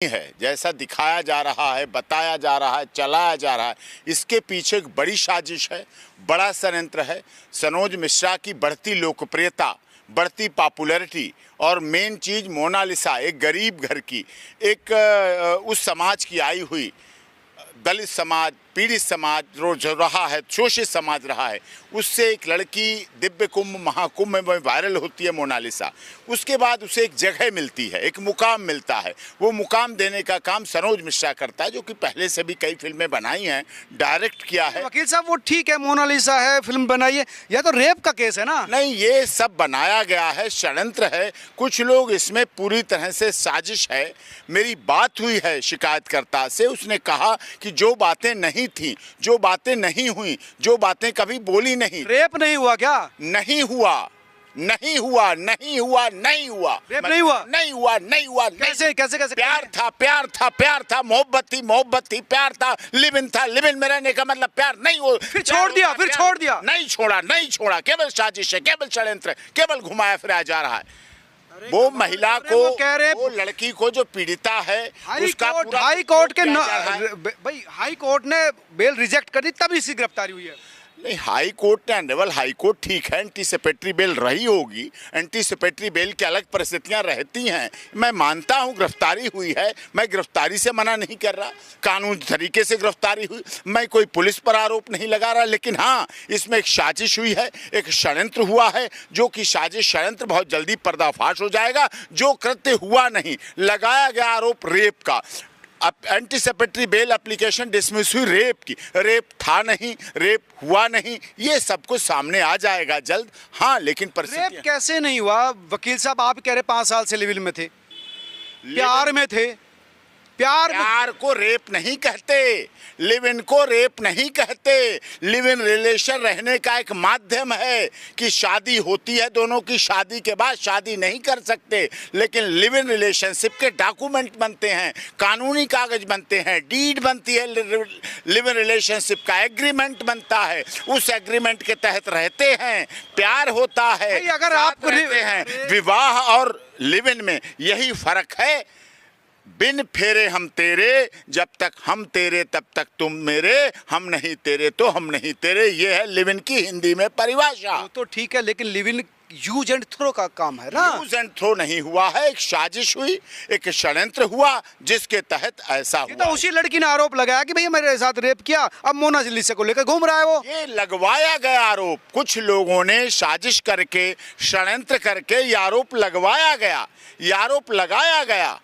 है, जैसा दिखाया जा रहा है, बताया जा रहा है, चलाया जा रहा है, इसके पीछे एक बड़ी साजिश है, बड़ा षड्यंत्र है। सनोज मिश्रा की बढ़ती लोकप्रियता, बढ़ती पॉपुलैरिटी और मेन चीज़ मोनालिसा, एक गरीब घर की, एक उस समाज की आई हुई, दलित समाज, पीड़ित समाज जो रहा है, शोषित समाज रहा है, उससे एक लड़की दिव्य कुंभ महाकुंभ में वायरल होती है मोनालिसा। उसके बाद उसे एक जगह मिलती है, एक मुकाम मिलता है। वो मुकाम देने का काम सनोज मिश्रा करता है, जो कि पहले से भी कई फिल्में बनाई हैं, डायरेक्ट किया है। वकील साहब, वो ठीक है, मोनालिसा है, फिल्म बनाई है, यह तो रेप का केस है ना? नहीं, ये सब बनाया गया है, षड्यंत्र है। कुछ लोग इसमें पूरी तरह से साजिश है। मेरी बात हुई है शिकायतकर्ता से, उसने कहा कि जो बातें नहीं थी, जो बातें नहीं हुई, जो बातें कभी बोली नहीं। रेप नहीं हुआ क्या? नहीं हुआ, नहीं हुआ, नहीं हुआ, नहीं हुआ। रेप नहीं हुआ? नहीं हुआ, नहीं हुआ। कैसे कैसे कैसे? प्यार था, प्यार था, प्यार था, मोहब्बत थी, मोहब्बत थी, प्यार था, लिव इन था, लिव इन में रहने का मतलब प्यार नहीं हो। फिर छोड़ दिया, फिर छोड़ दिया? नहीं छोड़ा, नहीं छोड़ा, केवल साजिश है, केवल षड्यंत्र, केवल घुमाया फिराया जा रहा है। वो महिला को, वो लड़की को जो पीड़िता है, उसका पूरा हाई कोर्ट के भाई, हाई कोर्ट ने बेल रिजेक्ट कर दी, तब इसकी गिरफ्तारी हुई है। नहीं, हाई कोर्ट ने, ऑनरेबल हाई कोर्ट ठीक है, एंटीसिपेटरी बेल रही होगी। एंटीसिपेटरी बेल की अलग परिस्थितियां रहती हैं। मैं मानता हूं गिरफ्तारी हुई है, मैं गिरफ्तारी से मना नहीं कर रहा, कानूनी तरीके से गिरफ्तारी हुई, मैं कोई पुलिस पर आरोप नहीं लगा रहा। लेकिन हाँ, इसमें एक साजिश हुई है, एक षड्यंत्र हुआ है, जो कि साजिश षड्यंत्र बहुत जल्दी पर्दाफाश हो जाएगा। जो कृत्य हुआ नहीं, लगाया गया आरोप रेप का, अब एंटीसिपेटरी बेल एप्लीकेशन डिसमिस हुई रेप की, रेप था नहीं, रेप हुआ नहीं, ये सब कुछ सामने आ जाएगा जल्द। हाँ, लेकिन रेप कैसे नहीं हुआ? वकील साहब, आप कह रहे 5 साल से लिव इन में थे, प्यार में थे। प्यार को रेप नहीं कहते, लिव इन को रेप नहीं कहते। लिव इन रिलेशन रहने का एक माध्यम है कि शादी होती है, दोनों की शादी के बाद शादी नहीं कर सकते, लेकिन लिव इन रिलेशनशिप के डॉक्यूमेंट बनते हैं, कानूनी कागज बनते हैं, डीड बनती है, लिव इन रिलेशनशिप का एग्रीमेंट बनता है, उस एग्रीमेंट के तहत रहते हैं, प्यार होता है, अगर आप रहते हैं। विवाह और लिव इन में यही फर्क है। बिन फेरे हम तेरे, जब तक हम तेरे तब तक तुम मेरे, हम नहीं तेरे तो हम नहीं तेरे, ये है लिव इन की हिंदी में परिभाषा। तो ठीक है, लेकिन live in use and throw का काम है ना? यूज एंड थ्रो नहीं हुआ है, एक साजिश हुई, एक षड्यंत्र हुआ, जिसके तहत ऐसा हुआ। तो उसी लड़की ने आरोप लगाया कि भैया मेरे साथ रेप किया, अब मोनालिसा को लेकर घूम रहा है वो। ये लगवाया गया आरोप, कुछ लोगों ने साजिश करके, षड्यंत्र करके ये आरोप लगवाया गया, ये आरोप लगाया गया।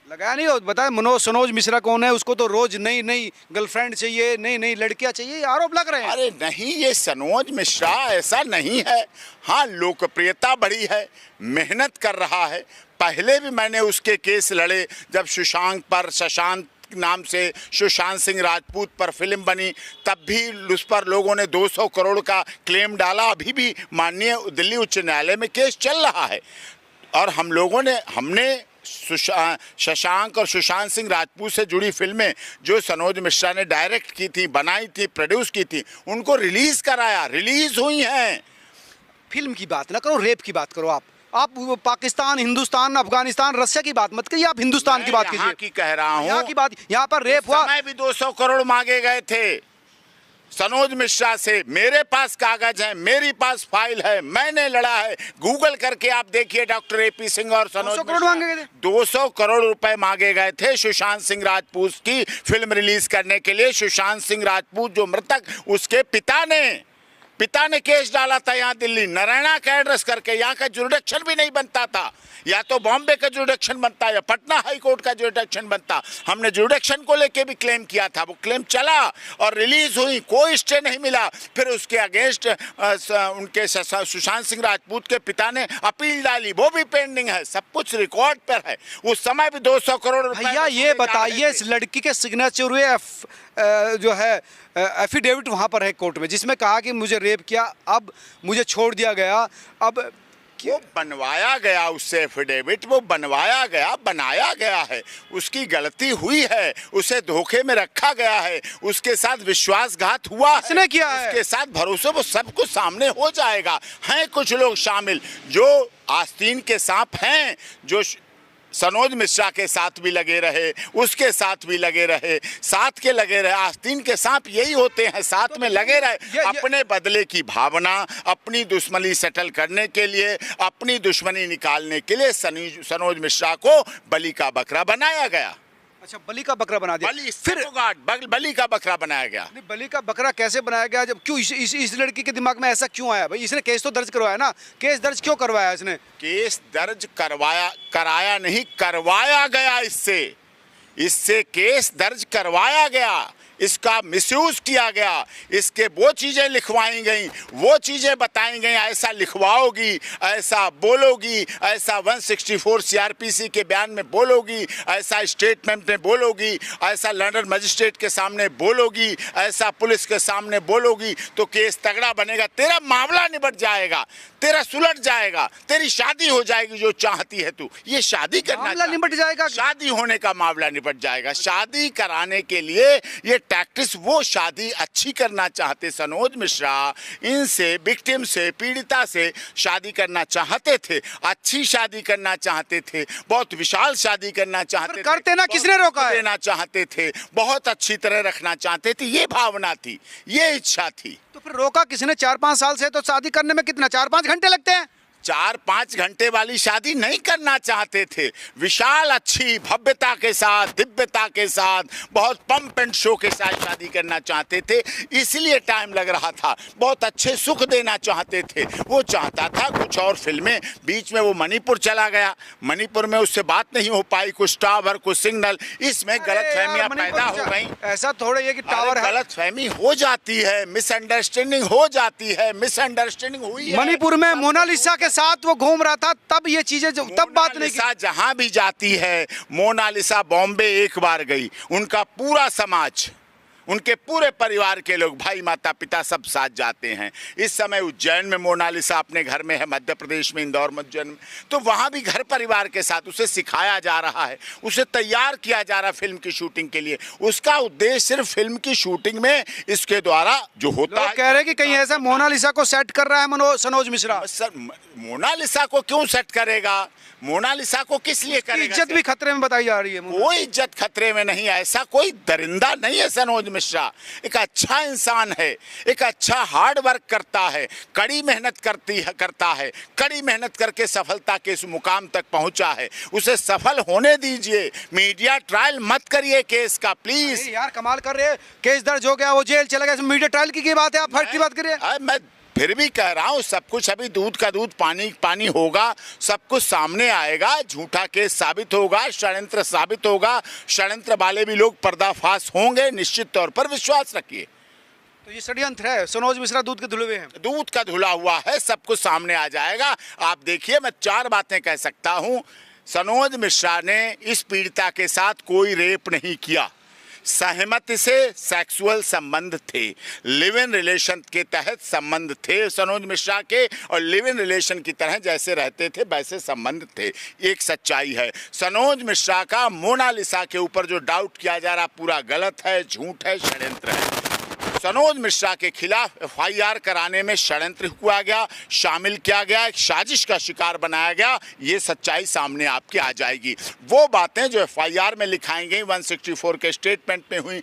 लगाया नहीं हो, बताए सनोज मिश्रा कौन है, उसको तो रोज नई नई गर्लफ्रेंड चाहिए, नई नई लड़कियां चाहिए, आरोप लग रहे हैं। अरे नहीं, ये सनोज मिश्रा ऐसा नहीं है। हाँ, लोकप्रियता बढ़ी है, मेहनत कर रहा है। पहले भी मैंने उसके केस लड़े, जब शशांक नाम से सुशांत सिंह राजपूत पर फिल्म बनी, तब भी उस पर लोगों ने 200 करोड़ का क्लेम डाला। अभी भी माननीय दिल्ली उच्च न्यायालय में केस चल रहा है, और हमने शशांक और सुशांत सिंह राजपूत से जुड़ी फिल्में जो सनोज मिश्रा ने डायरेक्ट की थी, बनाई थी, प्रोड्यूस की थी, उनको रिलीज कराया, रिलीज हुई हैं। फिल्म की बात ना करो, रेप की बात करो। आप पाकिस्तान, हिंदुस्तान, अफगानिस्तान, रशिया की बात मत करिए, आप हिंदुस्तान की बात कीजिए। यहाँ की कह रहा हूँ, यहाँ की बात, यहाँ पर रेप हुआ। समय भी 200 करोड़ मांगे गए थे सनोज मिश्रा से। मेरे पास कागज है, मेरी पास फाइल है, मैंने लड़ा है। गूगल करके आप देखिए, डॉक्टर AP सिंह और सनोज 200 करोड़ मांगे गए थे। 200 करोड़ रुपए मांगे गए थे सुशांत सिंह राजपूत की फिल्म रिलीज करने के लिए। सुशांत सिंह राजपूत जो मृतक, उसके पिता ने केस डाला था यहाँ दिल्ली, नारायणा का एड्रेस करके। यहाँ का जुरिडिक्शन भी नहीं बनता था, या तो बॉम्बे का जुरिडिक्शन बनता या पटना हाई कोर्ट का जुरिडिक्शन बनता। हमने जुरिडिक्शन को लेके भी क्लेम किया था, वो क्लेम चला और रिलीज हुई, कोई स्टे नहीं मिला। फिर उसके अगेंस्ट उनके सुशांत सिंह राजपूत के पिता ने अपील डाली, वो भी पेंडिंग है, सब कुछ रिकॉर्ड पर है। उस समय भी 200 करोड़ भैया ये बताइए, इस लड़की के सिग्नेचर हुए जो है एफिडेविट वहाँ पर है कोर्ट में, जिसमें कहा कि मुझे रेप किया, अब मुझे छोड़ दिया गया। अब वो बनवाया गया, उससे एफिडेविट वो बनवाया गया, बनाया गया है, उसकी गलती हुई है, उसे धोखे में रखा गया है, उसके साथ विश्वासघात हुआ है, किसने किया है, उसके साथ भरोसे, वो सब कुछ सामने हो जाएगा। हैं कुछ लोग शामिल जो आस्तीन के सांप हैं, जो सनोज मिश्रा के साथ भी लगे रहे, उसके साथ भी लगे रहे, साथ के लगे रहे। आस्तीन के सांप यही होते हैं, साथ में लगे रहे। अपने बदले की भावना, अपनी दुश्मनी सेटल करने के लिए, अपनी दुश्मनी निकालने के लिए सनोज मिश्रा को बलि का बकरा बनाया गया। अच्छा, बलि का बकरा बना दिया। फिर बलि का बकरा बनाया गया। नहीं, बलि का बकरा कैसे बनाया गया? जब क्यों इस लड़की के दिमाग में ऐसा क्यों आया? भाई इसने केस तो दर्ज करवाया ना, केस दर्ज क्यों करवाया इसने? केस दर्ज कराया नहीं, करवाया गया। इससे केस दर्ज करवाया गया, इसका मिसयूज किया गया, इसके वो चीजें लिखवाई गई, वो चीजें बताई गई, ऐसा लिखवाओगी, ऐसा बोलोगी, ऐसा 164 सीआरपीसी के बयान में बोलोगी, ऐसा स्टेटमेंट में बोलोगी, ऐसा लंदन मजिस्ट्रेट के सामने बोलोगी, ऐसा पुलिस के सामने बोलोगी, तो केस तगड़ा बनेगा, तेरा मामला निपट जाएगा, तेरा सुलझ जाएगा, तेरी शादी हो जाएगी जो चाहती है तू। ये शादी करना, मामला निपट जाएगा, शादी होने का मामला निपट जाएगा। शादी कराने के लिए ये टैक्टिस, वो शादी अच्छी करना चाहते सनोज मिश्रा, इनसे, विक्टिम से, पीड़िता से शादी करना चाहते थे, अच्छी शादी करना चाहते थे, बहुत विशाल शादी करना चाहते थे, करते ना, किसने रोका है? देना चाहते थे, बहुत अच्छी तरह रखना चाहते थे। ये भावना थी, ये इच्छा थी। तो फिर रोका किसने? 4-5 साल से तो शादी करने में कितना 4-5 घंटे लगते हैं? 4-5 घंटे वाली शादी नहीं करना चाहते थे, विशाल अच्छी भव्यता के साथ, दिव्यता के साथ, बहुत पंप एंड शो के साथ शादी करना चाहते थे, इसलिए टाइम लग रहा था। बहुत अच्छे सुख देना चाहते थे, वो चाहता था कुछ और फिल्में। बीच में वो मणिपुर चला गया, मणिपुर में उससे बात नहीं हो पाई, कुछ टावर, कुछ सिग्नल, इसमें गलतफहमियां पैदा हो गई। ऐसा थोड़ा ये कि टावर है, गलतफहमी हो जाती है, मिसअंडरस्टैंडिंग हो जाती है, मिसअंडरस्टैंडिंग हुई है। मणिपुर में मोनालिसा के साथ वो घूम रहा था, तब ये चीजें तब बात नहीं की। जहां भी जाती है, मोनालिसा बॉम्बे एक बार गई, उनका पूरा समाज, उनके पूरे परिवार के लोग, भाई माता पिता सब साथ जाते हैं। इस समय उज्जैन में मोनालिसा अपने घर में है, मध्य प्रदेश में, इंदौर में, उज्जैन में, तो वहाँ भी घर परिवार के साथ उसे सिखाया जा रहा है, उसे तैयार किया जा रहा है फिल्म की शूटिंग के लिए। उसका उद्देश्य सिर्फ फिल्म की शूटिंग में इसके द्वारा जो होता है, कह रहे हैं कि कहीं ऐसा मोनालिसा को सेट कर रहा है सनोज मिश्रा। सर, मोनालिसा को क्यों सेट करेगा? मोनालिसा को किस लिए करेगा? इज्जत भी खतरे में बताई जा रही है। कोई इज्जत खतरे में नहीं, ऐसा कोई दरिंदा नहीं है सनोज मिश्रा। एक अच्छा इंसान है, एक अच्छा हार्ड वर्क करता है, कड़ी मेहनत करता है, कड़ी मेहनत करके सफलता के इस मुकाम तक पहुंचा है। उसे सफल होने दीजिए, मीडिया ट्रायल मत करिए केस का, प्लीज। यार कमाल कर रहे हैं, केस दर्ज हो गया, वो जेल चला गया, मीडिया ट्रायल की बात है, आप फर्क की बात करिए। मैं फिर भी कह रहा हूँ, सब कुछ अभी दूध का दूध पानी पानी होगा, सब कुछ सामने आएगा, झूठा केस साबित होगा, षड्यंत्र साबित होगा, षड्यंत्र वाले भी लोग पर्दाफाश होंगे, निश्चित तौर पर विश्वास रखिए। तो ये षड्यंत्र है, सनोज मिश्रा दूध के धुले हुए हैं, दूध का धुला हुआ है, सब कुछ सामने आ जाएगा। आप देखिए, मैं 4 बातें कह सकता हूँ। सनोज मिश्रा ने इस पीड़िता के साथ कोई रेप नहीं किया, सहमति से सेक्सुअल संबंध थे, लिव इन रिलेशन के तहत संबंध थे सनोज मिश्रा के, और लिव इन रिलेशन की तरह जैसे रहते थे वैसे संबंध थे। एक सच्चाई है, सनोज मिश्रा का मोनालिसा के ऊपर जो डाउट किया जा रहा पूरा गलत है, झूठ है, षड्यंत्र है। सनोज मिश्रा के खिलाफ एफआईआर कराने में षड्यंत्र हुआ गया, शामिल किया गया, एक साजिश का शिकार बनाया गया, ये सच्चाई सामने आपके आ जाएगी। वो बातें जो एफआईआर में लिखाई गई, 164 के स्टेटमेंट में हुई,